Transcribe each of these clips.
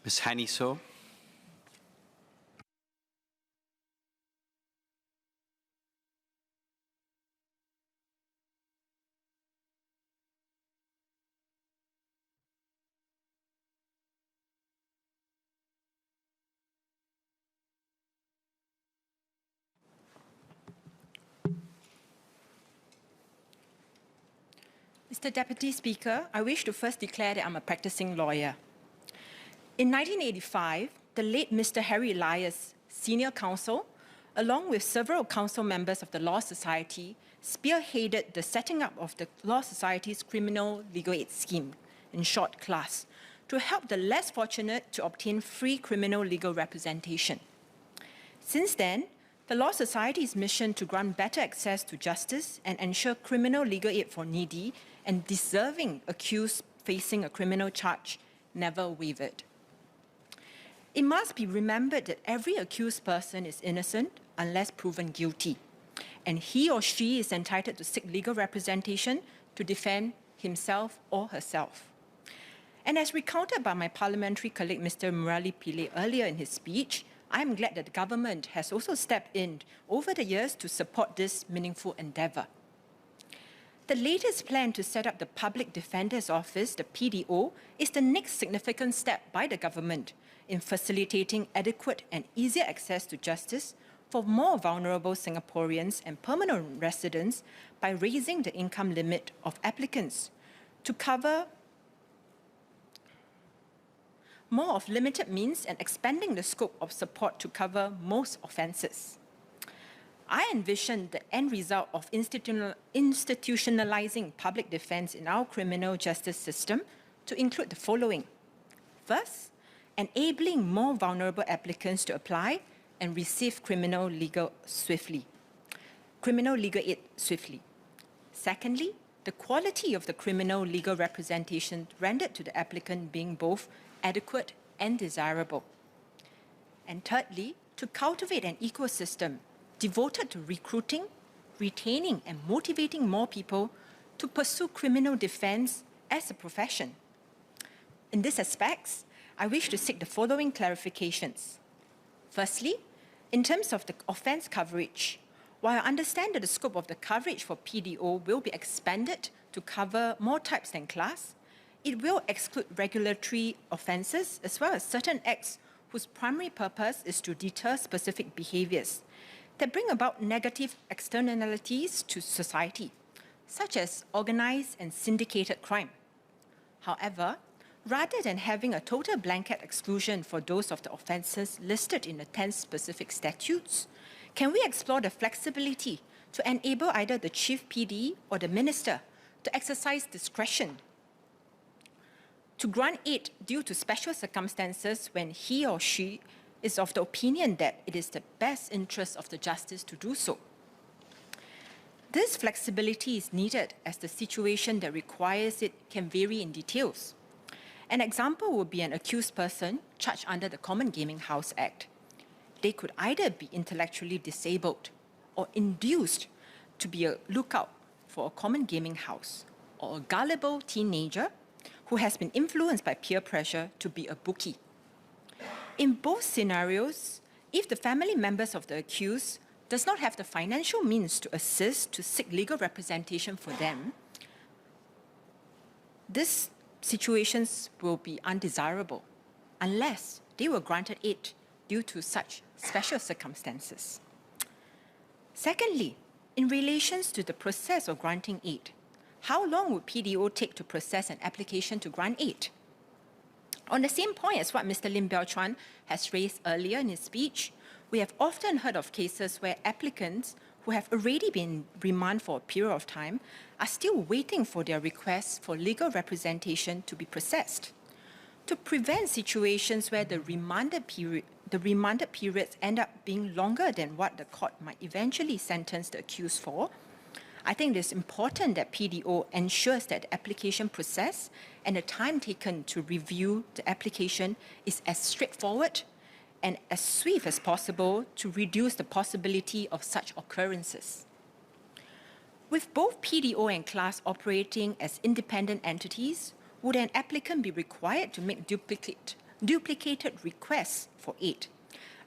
Ms. Hany. Mr. Deputy Speaker, I wish to first declare that I'm a practicing lawyer. In 1985, the late Mr. Harry Elias, senior counsel, along with several council members of the Law Society, spearheaded the setting up of the Law Society's Criminal Legal Aid Scheme, in short CLAS, to help the less fortunate to obtain free criminal legal representation. Since then, the Law Society's mission to grant better access to justice and ensure criminal legal aid for needy and deserving accused facing a criminal charge never wavered. It must be remembered that every accused person is innocent unless proven guilty, and he or she is entitled to seek legal representation to defend himself or herself. And as recounted by my parliamentary colleague Mr. Murali Pillay earlier in his speech, I am glad that the government has also stepped in over the years to support this meaningful endeavour. The latest plan to set up the Public Defender's Office, the PDO, is the next significant step by the government in facilitating adequate and easier access to justice for more vulnerable Singaporeans and permanent residents by raising the income limit of applicants to cover more of limited means and expanding the scope of support to cover most offences. I envision the end result of institutionalizing public defense in our criminal justice system to include the following. First, enabling more vulnerable applicants to apply and receive criminal legal aid swiftly. Secondly, the quality of the criminal legal representation rendered to the applicant being both adequate and desirable. And thirdly, to cultivate an ecosystem devoted to recruiting, retaining, and motivating more people to pursue criminal defense as a profession. In these aspects, I wish to seek the following clarifications. Firstly, in terms of the offence coverage, while I understand that the scope of the coverage for PDO will be expanded to cover more types than class, it will exclude regulatory offences as well as certain acts whose primary purpose is to deter specific behaviours that bring about negative externalities to society, such as organised and syndicated crime. However, rather than having a total blanket exclusion for those of the offences listed in the 10 specific statutes, can we explore the flexibility to enable either the Chief PD or the Minister to exercise discretion to grant aid due to special circumstances when he or she is of the opinion that it is the best interest of the justice to do so? This flexibility is needed as the situation that requires it can vary in details. An example would be an accused person charged under the Common Gaming House Act. They could either be intellectually disabled or induced to be a lookout for a common gaming house, or a gullible teenager who has been influenced by peer pressure to be a bookie. In both scenarios, if the family members of the accused does not have the financial means to assist to seek legal representation for them, these situations will be undesirable unless they were granted aid due to such special circumstances. Secondly, in relation to the process of granting aid, how long would PDO take to process an application to grant aid? On the same point as what Mr. Lim Biao Chuan has raised earlier in his speech, we have often heard of cases where applicants who have already been remanded for a period of time are still waiting for their requests for legal representation to be processed. To prevent situations where the remanded periods end up being longer than what the court might eventually sentence the accused for, I think it is important that PDO ensures that the application process and the time taken to review the application is as straightforward and as swift as possible to reduce the possibility of such occurrences. With both PDO and CLAS operating as independent entities, would an applicant be required to make duplicate duplicated requests for aid.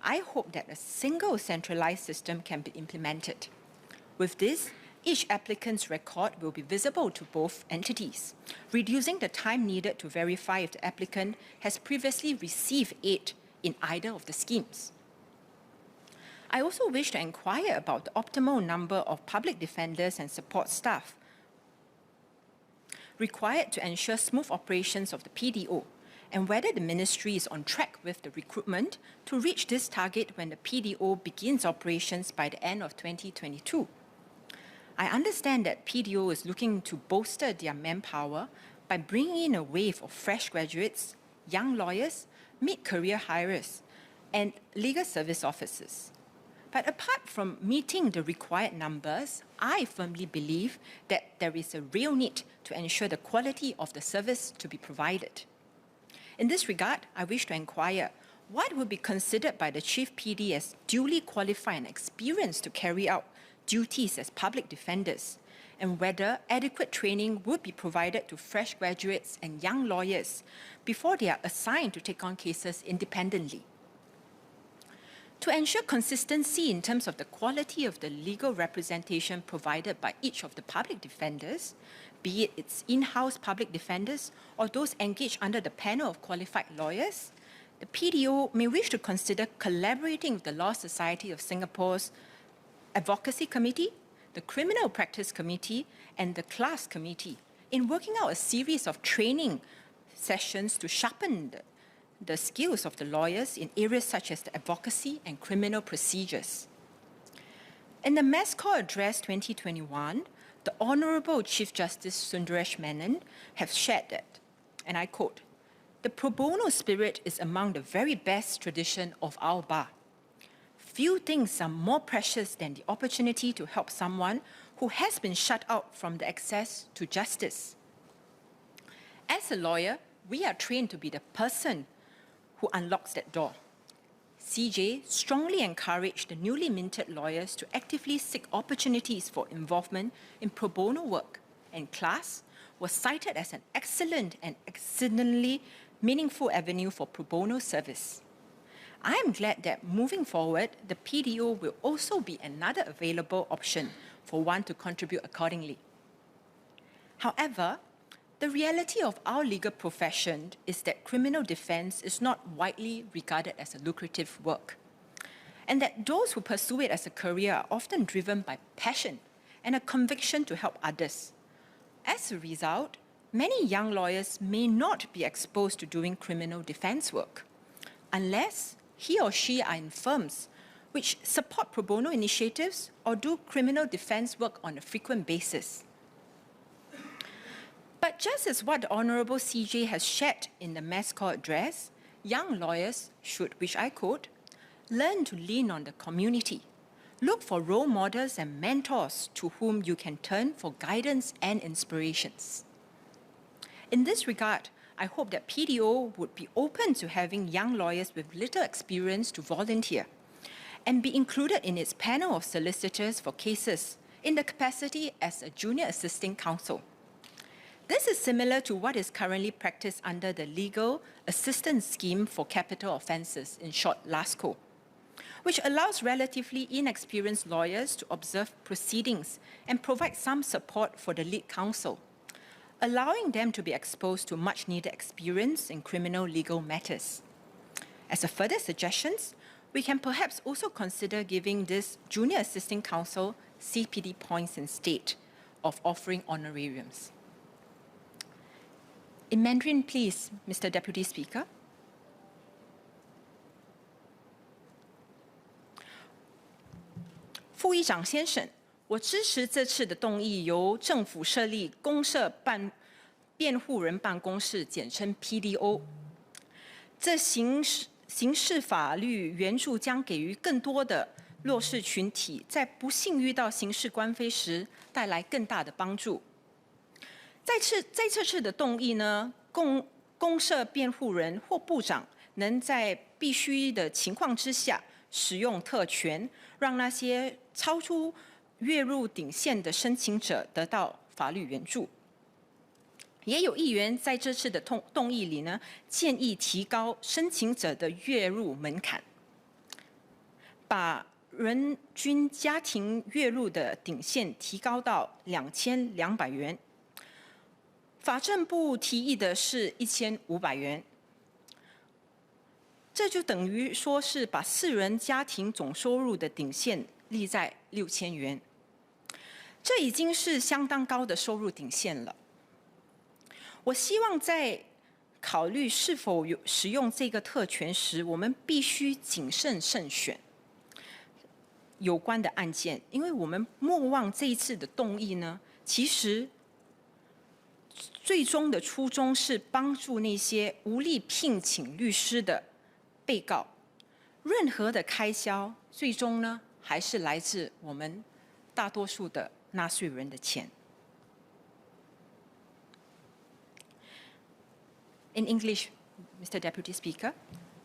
I hope that a single centralized system can be implemented. With this, each applicant's record will be visible to both entities, reducing the time needed to verify if the applicant has previously received aid in either of the schemes. I also wish to inquire about the optimal number of public defenders and support staff required to ensure smooth operations of the PDO, and whether the Ministry is on track with the recruitment to reach this target when the PDO begins operations by the end of 2022. I understand that PDO is looking to bolster their manpower by bringing in a wave of fresh graduates, young lawyers, mid-career hires, and legal service officers. But apart from meeting the required numbers, I firmly believe that there is a real need to ensure the quality of the service to be provided. In this regard, I wish to inquire what would be considered by the Chief PD as duly qualified and experienced to carry out duties as public defenders, and whether adequate training would be provided to fresh graduates and young lawyers before they are assigned to take on cases independently. To ensure consistency in terms of the quality of the legal representation provided by each of the public defenders, be it its in-house public defenders or those engaged under the panel of qualified lawyers, the PDO may wish to consider collaborating with the Law Society of Singapore's Advocacy Committee, the Criminal Practice Committee, and the Class Committee in working out a series of training sessions to sharpen the skills of the lawyers in areas such as the advocacy and criminal procedures. In the Mass Call Address 2021, the Honourable Chief Justice Sundaresh Menon has shared that, and I quote, "The pro bono spirit is among the very best tradition of our bar. Few things are more precious than the opportunity to help someone who has been shut out from the access to justice. As a lawyer, we are trained to be the person who unlocks that door." CJ strongly encouraged the newly minted lawyers to actively seek opportunities for involvement in pro bono work, and Class was cited as an excellent and exceedingly meaningful avenue for pro bono service. I am glad that moving forward, the PDO will also be another available option for one to contribute accordingly. However, the reality of our legal profession is that criminal defense is not widely regarded as a lucrative work, and that those who pursue it as a career are often driven by passion and a conviction to help others. As a result, many young lawyers may not be exposed to doing criminal defense work unless he or she are in firms which support pro bono initiatives or do criminal defense work on a frequent basis. But just as what the Honourable CJ has shared in the Mass Call Address, young lawyers should, which I quote, learn to lean on the community. Look for role models and mentors to whom you can turn for guidance and inspirations. In this regard, I hope that PDO would be open to having young lawyers with little experience to volunteer and be included in its panel of solicitors for cases in the capacity as a junior assisting counsel. This is similar to what is currently practiced under the Legal Assistance Scheme for Capital Offences, in short, LASCO, which allows relatively inexperienced lawyers to observe proceedings and provide some support for the lead counsel, allowing them to be exposed to much-needed experience in criminal legal matters. As a further suggestion, we can perhaps also consider giving this junior assisting counsel CPD points instead of offering honorariums. In Mandarin, please, Mr. Deputy Speaker. 副议长先生，我支持这次的动议，由政府设立公社辩护人办公室，简称 PDO。这刑事法律援助将给予更多的弱势群体，在不幸遇到刑事官非时，带来更大的帮助。在这次的动议呢，公社辩护人或部长能在必须的情况之下使用特权，让那些超出月入顶线的申请者得到法律援助。也有议员在这次的动议里呢，建议提高申请者的月入门槛，把人均家庭月入的顶线提高到2200元。法政部提议的是1500元，这就等于说是把4人家庭总收入的顶线立在6000元，这已经是相当高的收入顶线了。我希望在考虑是否使用这个特权时，我们必须谨慎慎选有关的案件，因为我们莫忘这一次的动议呢，其实最终的初衷是帮助那些无力聘请律师的被告，任何的开销最终呢，还是来自我们大多数的纳税人的钱。In English, Mr. Deputy Speaker,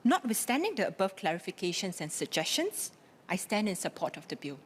notwithstanding the above clarifications and suggestions, I stand in support of the bill.